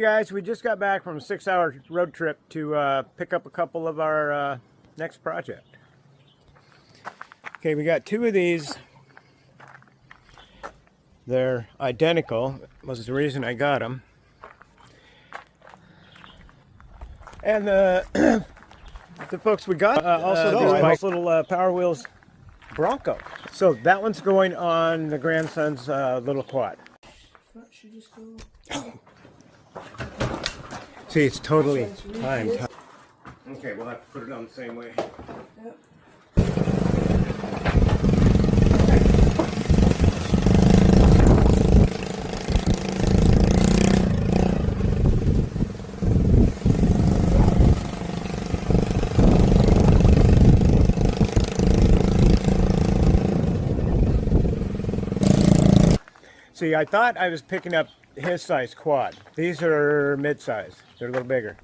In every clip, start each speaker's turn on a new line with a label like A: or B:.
A: guys, we just got back from a 6-hour road trip to pick up a couple of our next project. Okay, we got two of these. They're identical, was the reason I got them. And the folks we got also these nice little Power Wheels Bronco. So that one's going on the grandson's little quad. See, it's totally timed. Okay, we'll have to put it on the same way. Yep. See, I thought I was picking up his size quad. These are mid-size. They're a little bigger.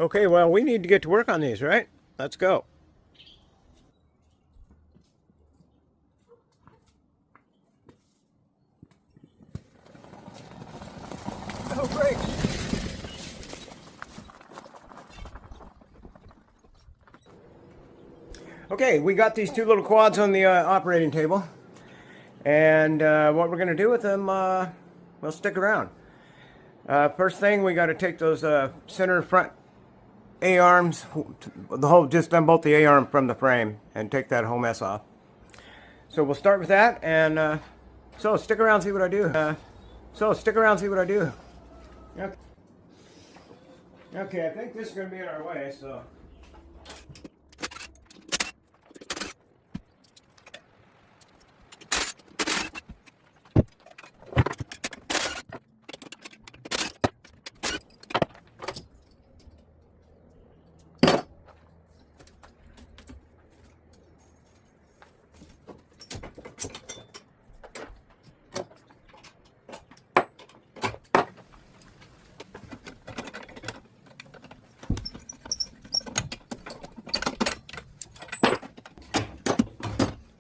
A: Okay, well, we need to get to work on these, right? Let's go. Oh, great. Okay, we got these two little quads on the operating table, and what we're going to do with them, we'll stick around. First thing, we got to take those center front A-arms, just unbolt the A-arm from the frame and take that whole mess off. So we'll start with that, and so stick around, see what I do. Okay, I think this is going to be in our way, so.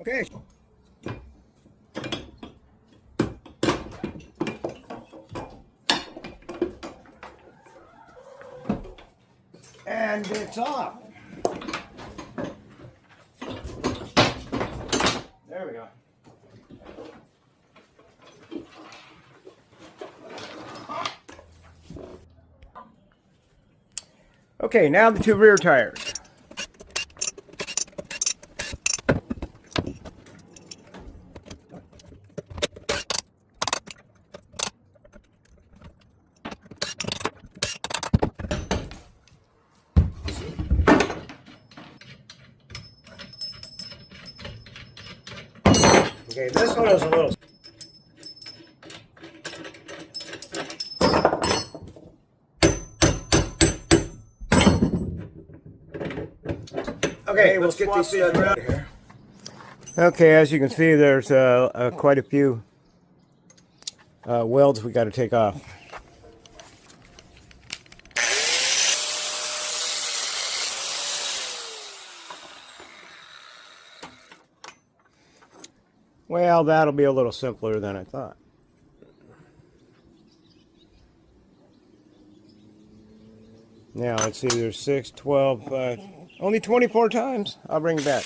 A: Okay. And it's off. There we go. Okay, now the two rear tires. Okay, this one is a little. Okay, let's get these studs out of here. Okay, as you can see, there's quite a few welds we got to take off. Well, that'll be a little simpler than I thought. Now, let's see, there's 6, 12, only 24 times. I'll bring it back.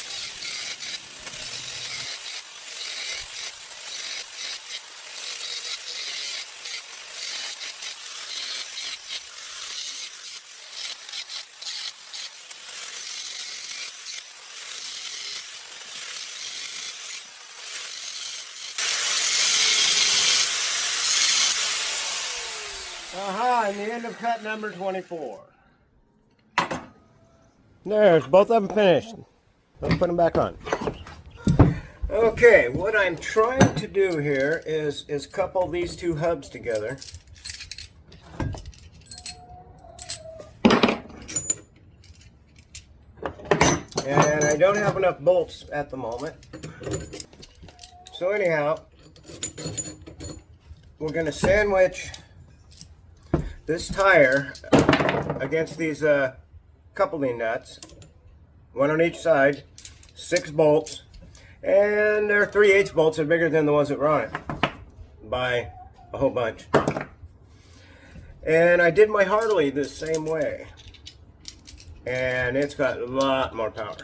A: Aha, and the end of cut number 24. There's both of them finished. Let's put them back on. Okay, what I'm trying to do here is couple these two hubs together. And I don't have enough bolts at the moment. So anyhow, we're going to sandwich this tire against these coupling nuts, one on each side, 6 bolts, And they're 3/8 bolts. They're bigger than the ones that were on it by a whole bunch. And I did my Harley the same way. And it's got a lot more power.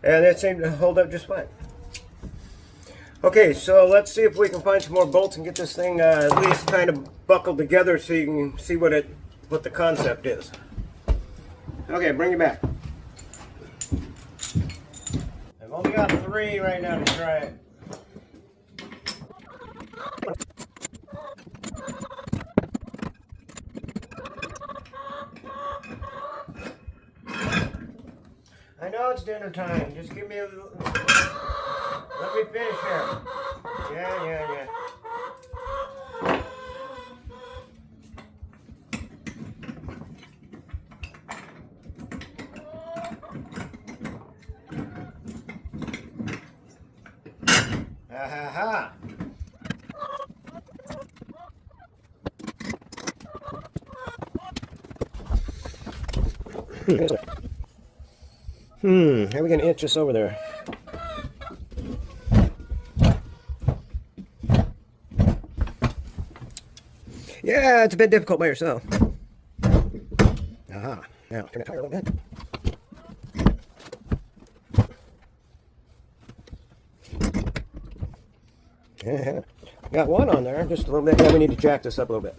A: And it seemed to hold up just fine. Okay, so let's see if we can find some more bolts and get this thing at least kind of buckled together so you can see what the concept is. Okay, bring it back. I've only got 3 right now to try it. I know it's dinner time. Just give me a little... Let me finish here. Yeah. Ha ha ha. How are we gonna inch this over there? Yeah, it's a bit difficult by yourself. Aha. Now, turn it higher a little bit. Yeah. Got one on there, just a little bit. Yeah, we need to jack this up a little bit.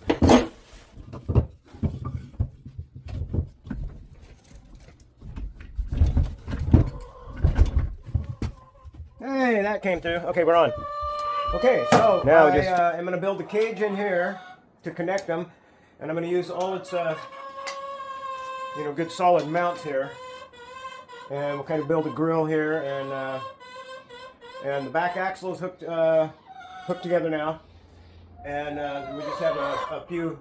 A: Hey, that came through. Okay, we're on. Okay, so now I'm going to build a cage in here to connect them, and I'm going to use all its, good solid mounts here, and we'll kind of build a grill here, and the back axle is hooked together now, and we just have a few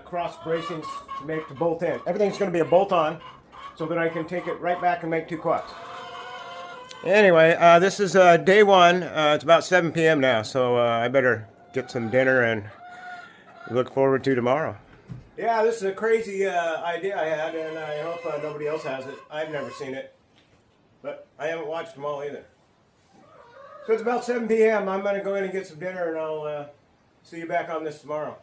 A: cross bracings to bolt in. Everything's going to be a bolt on, so that I can take it right back and make 2 quads. Anyway, this is day 1. It's about 7 p.m. now, so I better get some dinner and look forward to tomorrow. Yeah, this is a crazy idea I had, and I hope nobody else has it. I've never seen it, but I haven't watched them all either. So it's about 7 p.m. I'm going to go in and get some dinner, and I'll see you back on this tomorrow.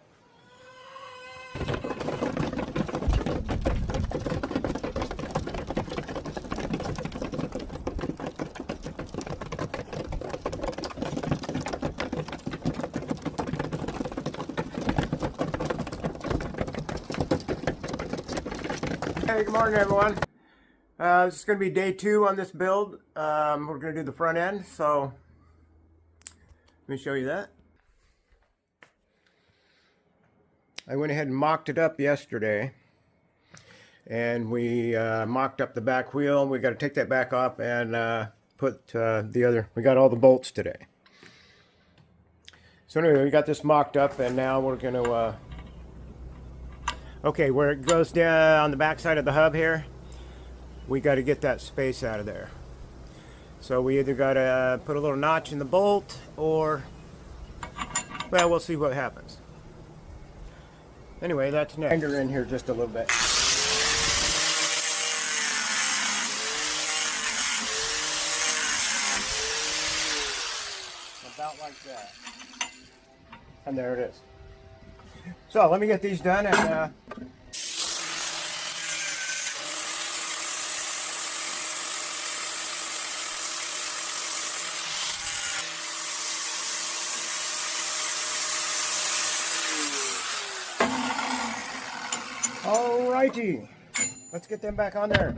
A: Hey, good morning everyone. This is going to be day 2 on this build. We're going to do the front end, so let me show you that. I went ahead and mocked it up yesterday, and we mocked up the back wheel. We got to take that back off and put we got all the bolts today. So anyway, we got this mocked up, and now we're going to okay, where it goes down on the back side of the hub here, we got to get that space out of there. So we either got to put a little notch in the bolt, or, well, we'll see what happens. Anyway, that's next. Anger in here just a little bit. About like that. And there it is. So let me get these done, and alrighty, let's get them back on there.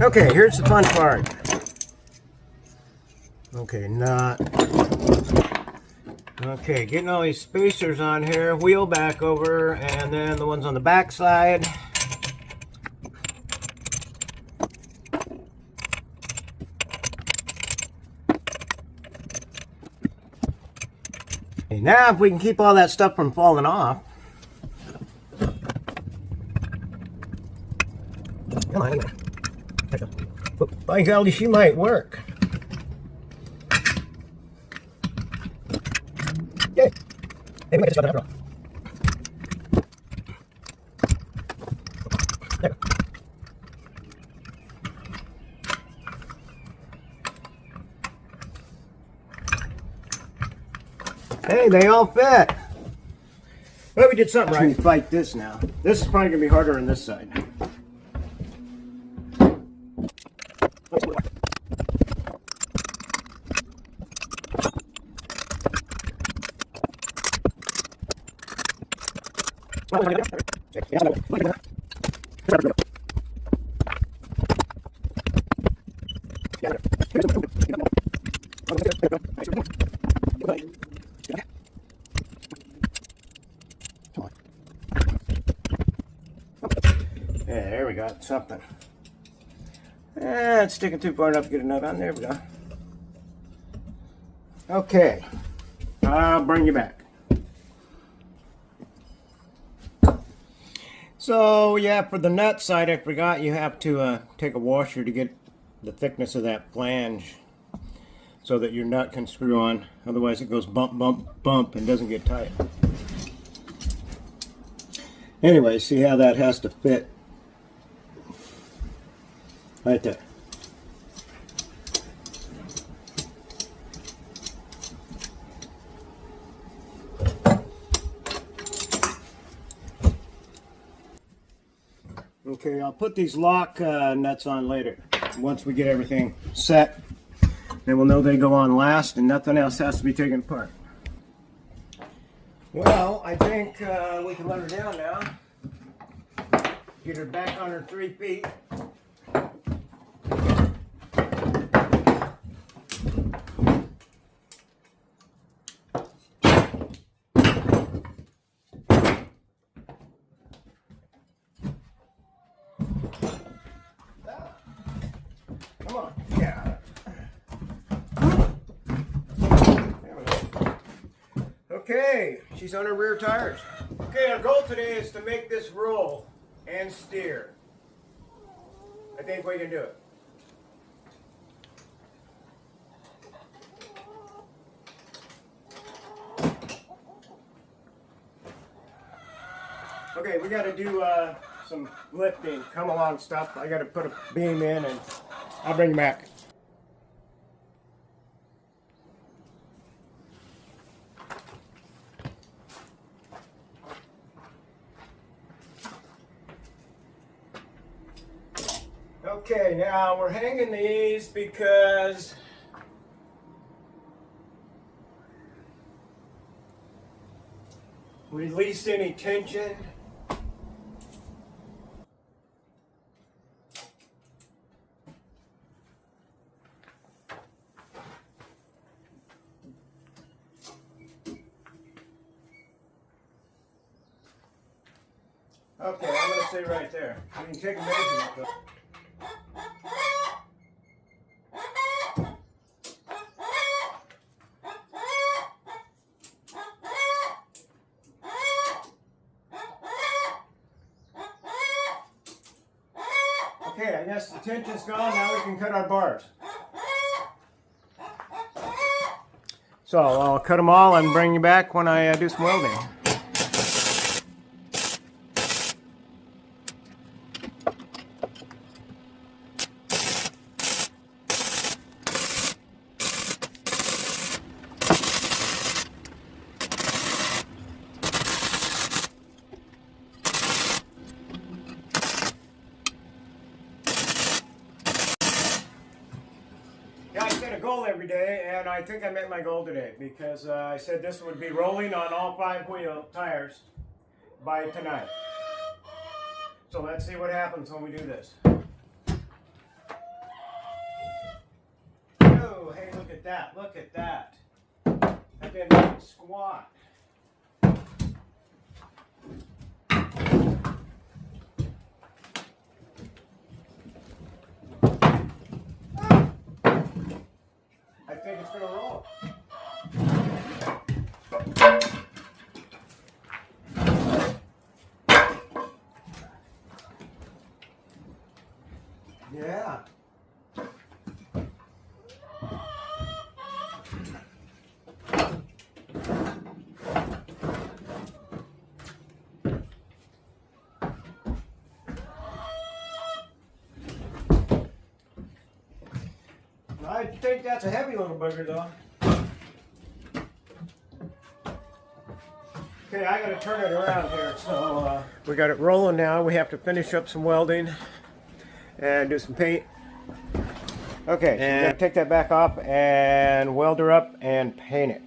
A: Okay, here's the fun part. Okay, getting all these spacers on here, wheel back over, and then the ones on the back side. Okay, now if we can keep all that stuff from falling off. Come on, But by golly, she might work. Yay! Hey, we might just got it after all. There. Hey, they all fit. Well, we did something right. To fight this now. This is probably gonna be harder on this side. Yeah, there we got something. It's sticking too far enough to get a nut on. There we go. Okay, I'll bring you back. So yeah, for the nut side, I forgot you have to take a washer to get the thickness of that flange so that your nut can screw on. Otherwise it goes bump, bump, bump and doesn't get tight. Anyway, see how that has to fit right there. Okay, I'll put these lock nuts on later. Once we get everything set, then we'll know they go on last and nothing else has to be taken apart. Well, I think we can let her down now. Get her back on her 3 feet. Come on. Yeah. There we go. Okay, she's on her rear tires. Okay, our goal today is to make this roll and steer. I think we can do it. Okay, we got to do some lifting, come along stuff. I got to put a beam in and I'll bring you back. Okay, now we're hanging these because release any tension. Okay, I'm going to stay right there. You can take a measurement though. Okay, I guess the tension's gone. Now we can cut our bars. So I'll cut them all and bring you back when I do some welding. Yeah, I set a goal every day, and I think I met my goal today because I said this would be rolling on all 5 wheel tires by tonight. So let's see what happens when we do this. Oh, hey, look at that, look at that. That didn't even squat. I think it's going to roll. Yeah. I think that's a heavy little booger though. Okay, I gotta turn it around here. So we got it rolling now. We have to finish up some welding and do some paint. Okay, so we're gonna take that back off and weld her up and paint it.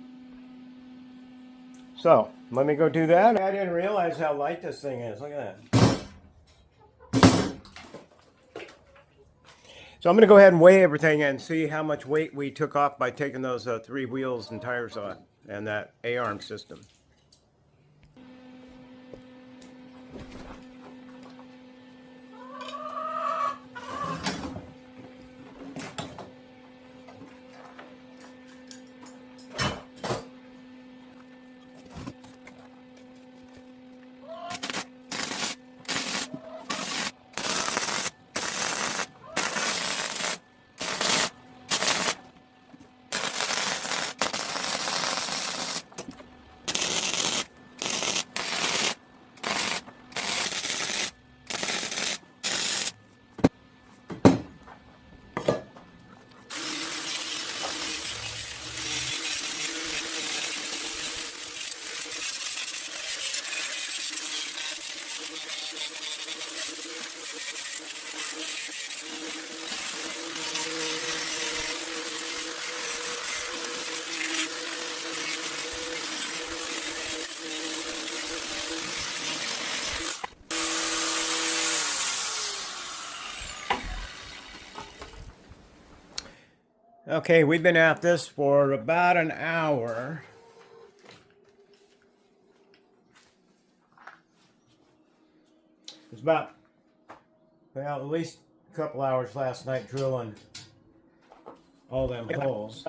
A: So let me go do that. I didn't realize how light this thing is. Look at that. So I'm gonna go ahead and weigh everything and see how much weight we took off by taking those 3 wheels and tires off and that A-arm system. Okay, we've been at this for about an hour. It's about, well, at least a couple hours last night drilling all them holes.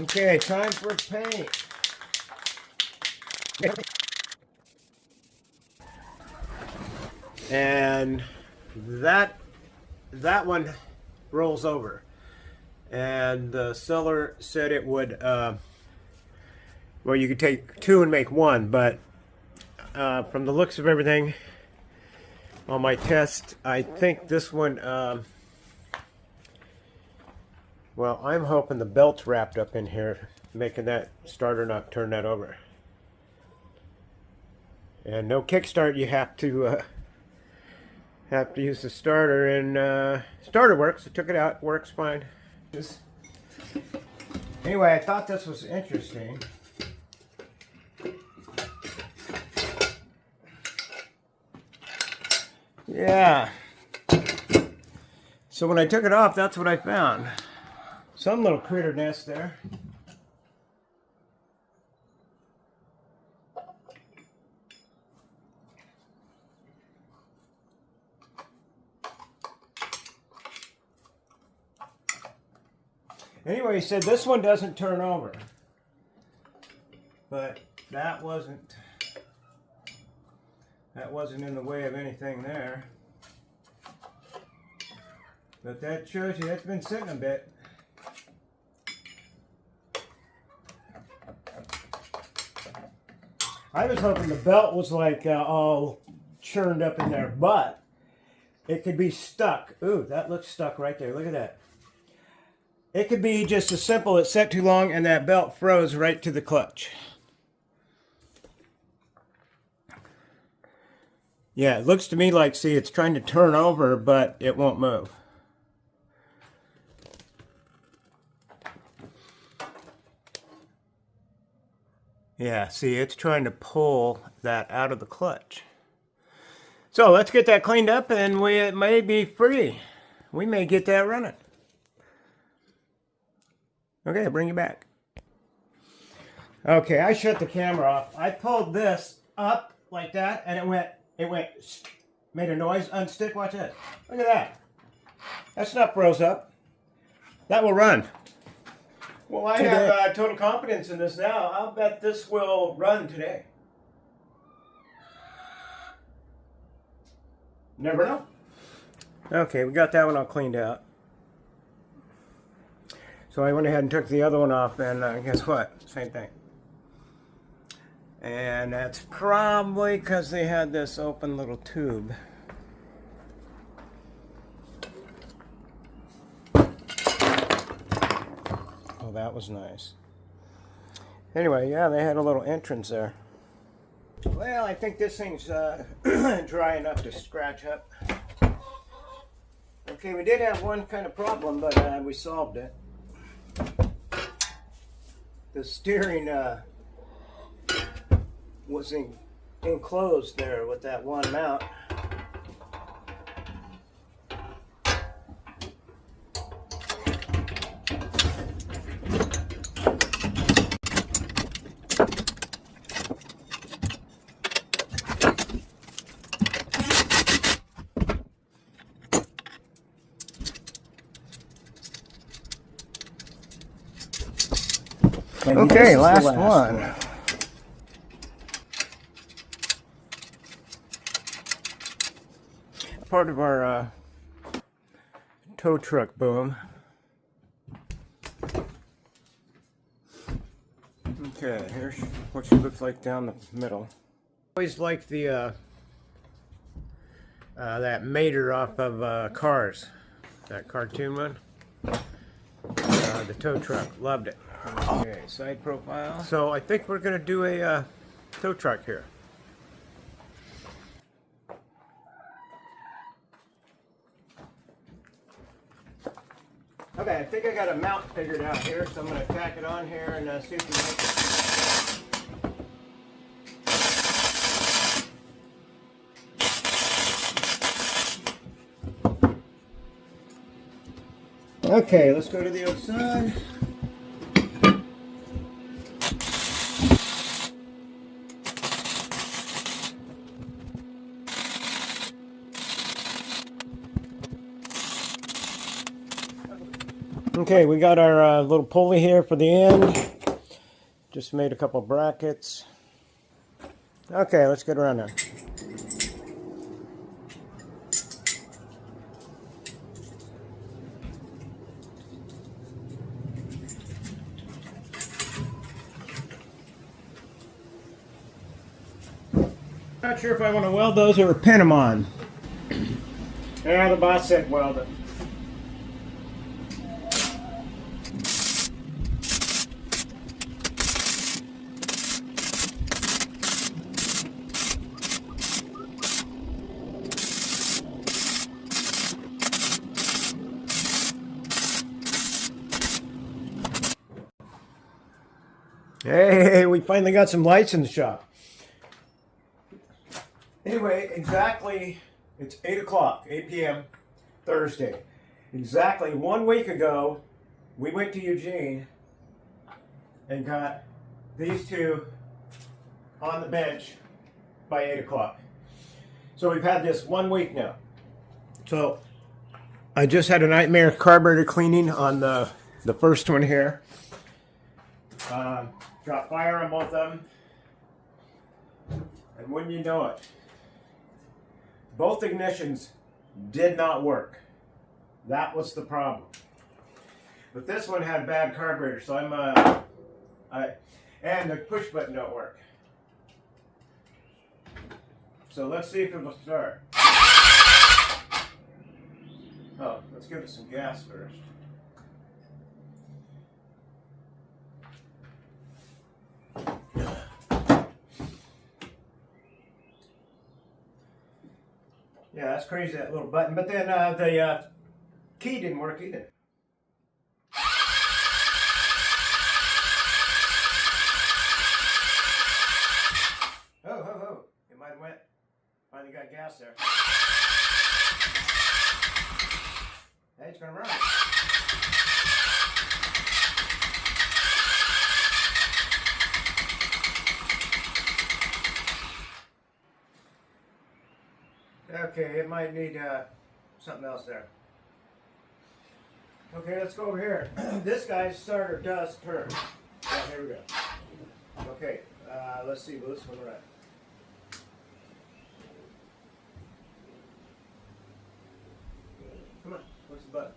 A: Okay, time for paint. And that one rolls over. And the seller said it would, well, you could take 2 and make 1, but from the looks of everything on my test, I think this one, well, I'm hoping the belt's wrapped up in here, making that starter not turn that over. And no kickstart, you have to use the starter, and starter works. I took it out, works fine. Anyway, I thought this was interesting. Yeah. So when I took it off, that's what I found. Some little critter nest there. Anyway, he said this one doesn't turn over. But that wasn't in the way of anything there. But that shows you it's been sitting a bit. I was hoping the belt was like all churned up in there, but it could be stuck. Ooh, that looks stuck right there. Look at that. It could be just as simple as set too long and that belt froze right to the clutch. Yeah, it looks to me like, see, it's trying to turn over, but it won't move. Yeah, see, it's trying to pull that out of the clutch. So let's get that cleaned up and it may be free. We may get that running. Okay, I'll bring you back. Okay, I shut the camera off. I pulled this up like that and it made a noise, unstick, watch that. Look at that. That's not froze up. That will run. Well, I have total confidence in this now. I'll bet this will run today. Never know. Okay, we got that one all cleaned out. So I went ahead and took the other one off, and guess what? Same thing. And that's probably because they had this open little tube. Oh, that was nice. Anyway, yeah, they had a little entrance there. Well, I think this thing's dry enough to scratch up. Okay, we did have one kind of problem, but we solved it. The steering was enclosed there with that one mount. Okay, last one. Part of our tow truck boom. Okay, here's what she looks like down the middle. Always like the that mater off of Cars, that cartoon one. The tow truck, loved it. Okay, side profile. So I think we're gonna do a tow truck here. Okay, I think I got a mount figured out here, so I'm gonna tack it on here and see if we make it. Okay, let's go to the other side. Okay, we got our little pulley here for the end. Just made a couple brackets. Okay, let's get around now. Not sure if I want to weld those or pin them on. Yeah, the boss said weld it. Hey, we finally got some lights in the shop. Anyway, exactly, it's 8 o'clock, 8 p.m., Thursday. Exactly 1 week ago, we went to Eugene and got these two on the bench by 8 o'clock. So we've had this 1 week now. So I just had a nightmare carburetor cleaning on the first one here. Got fire on both of them. And wouldn't you know it, both ignitions did not work. That was the problem. But this one had bad carburetor, so and the push button don't work. So let's see if it will start. Oh, let's give it some gas first. Yeah, that's crazy, that little button. But then the key didn't work either. Oh. It might have went. Finally got gas there. Hey, it's going to run. Okay, it might need something else there. Okay, let's go over here. This guy's starter does turn. Oh, here we go. Okay, let's see, will this one run? Come on, what's the button?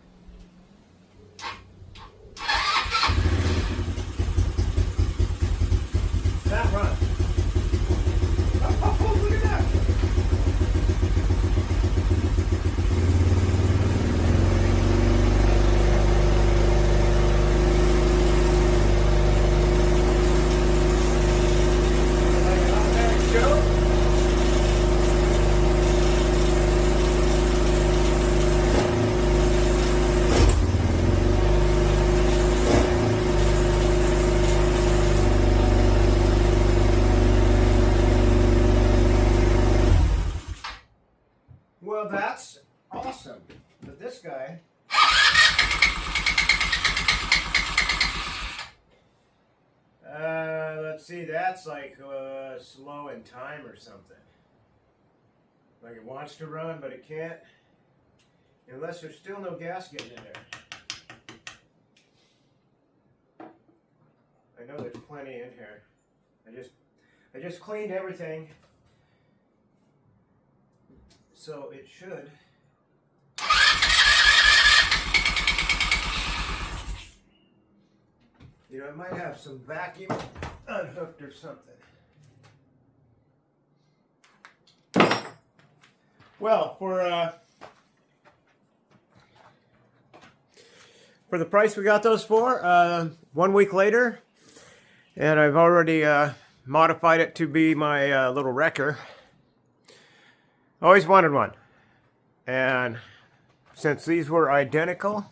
A: Well, that's awesome. But this guy, let's see, that's like slow in time or something. Like it wants to run, but it can't. Unless there's still no gasket in there. I know there's plenty in here. I just cleaned everything. So it should. You know, it might have some vacuum unhooked or something. Well, for the price we got those for, 1 week later, and I've already modified it to be my little wrecker. Always wanted one, and since these were identical,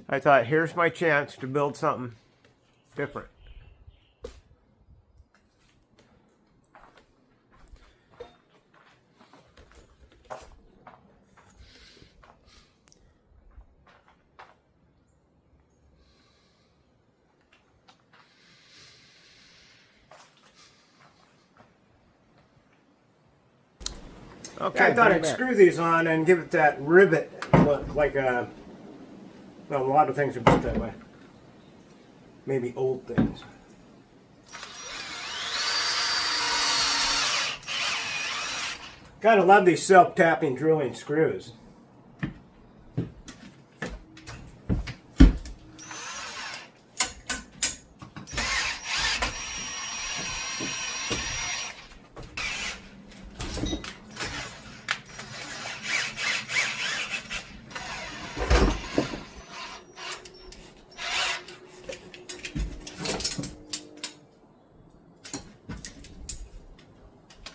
A: I thought here's my chance to build something different. Okay, I thought I'd screw these on and give it that rivet look, like well, a lot of things are built that way. Maybe old things. Kind of love these self-tapping drilling screws.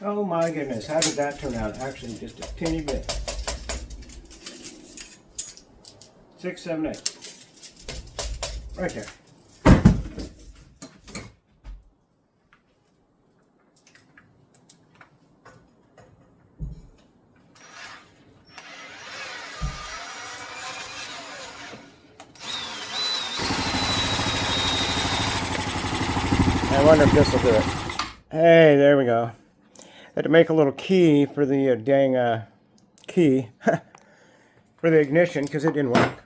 A: Oh my goodness, how did that turn out? Actually, just a teeny bit. 6, 7, 8. Right there. I wonder if this will do it. Hey, there we go. Had to make a little key for the dang key for the ignition because it didn't work.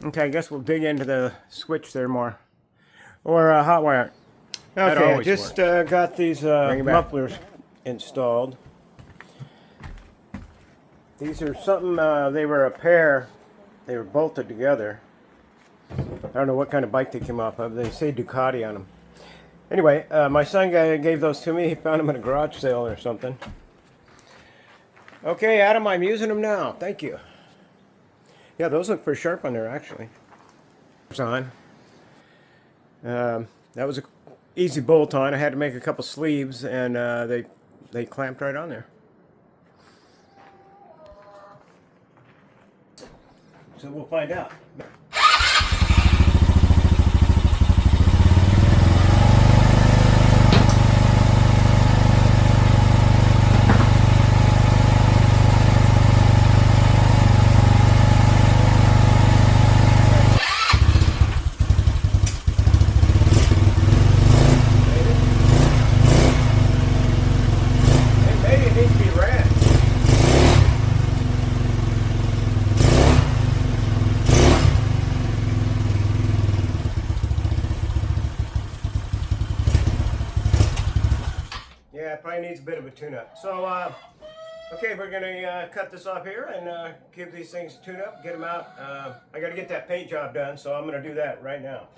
A: Okay, I guess we'll dig into the switch there more. Or hot wire. Okay, I just got these mufflers installed. These are something, they were a pair. They were bolted together. I don't know what kind of bike they came off of. They say Ducati on them. Anyway, my son gave those to me. He found them at a garage sale or something. Okay, Adam, I'm using them now. Thank you. Yeah, those look pretty sharp on there, actually. On. That was an easy bolt on. I had to make a couple sleeves, and they clamped right on there. So we'll find out. Yeah, it probably needs a bit of a tune-up. So, okay, we're going to cut this off here and give these things a tune-up, get them out. I got to get that paint job done, so I'm going to do that right now.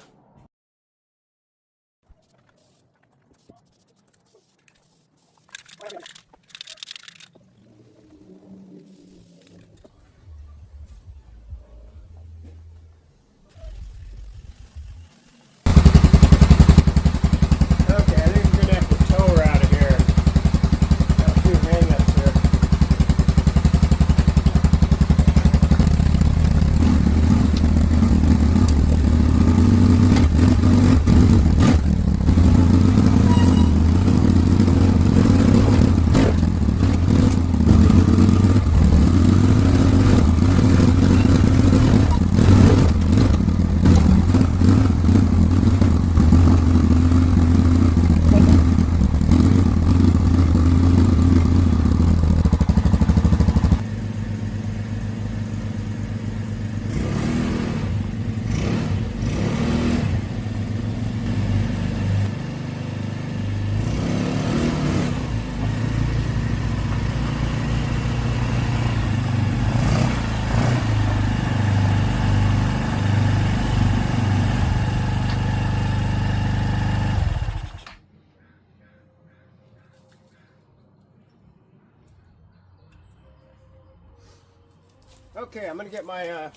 A: Okay, I'm gonna get my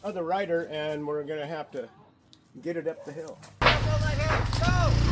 A: other rider, and we're gonna have to get it up the hill.
B: Go, go, go.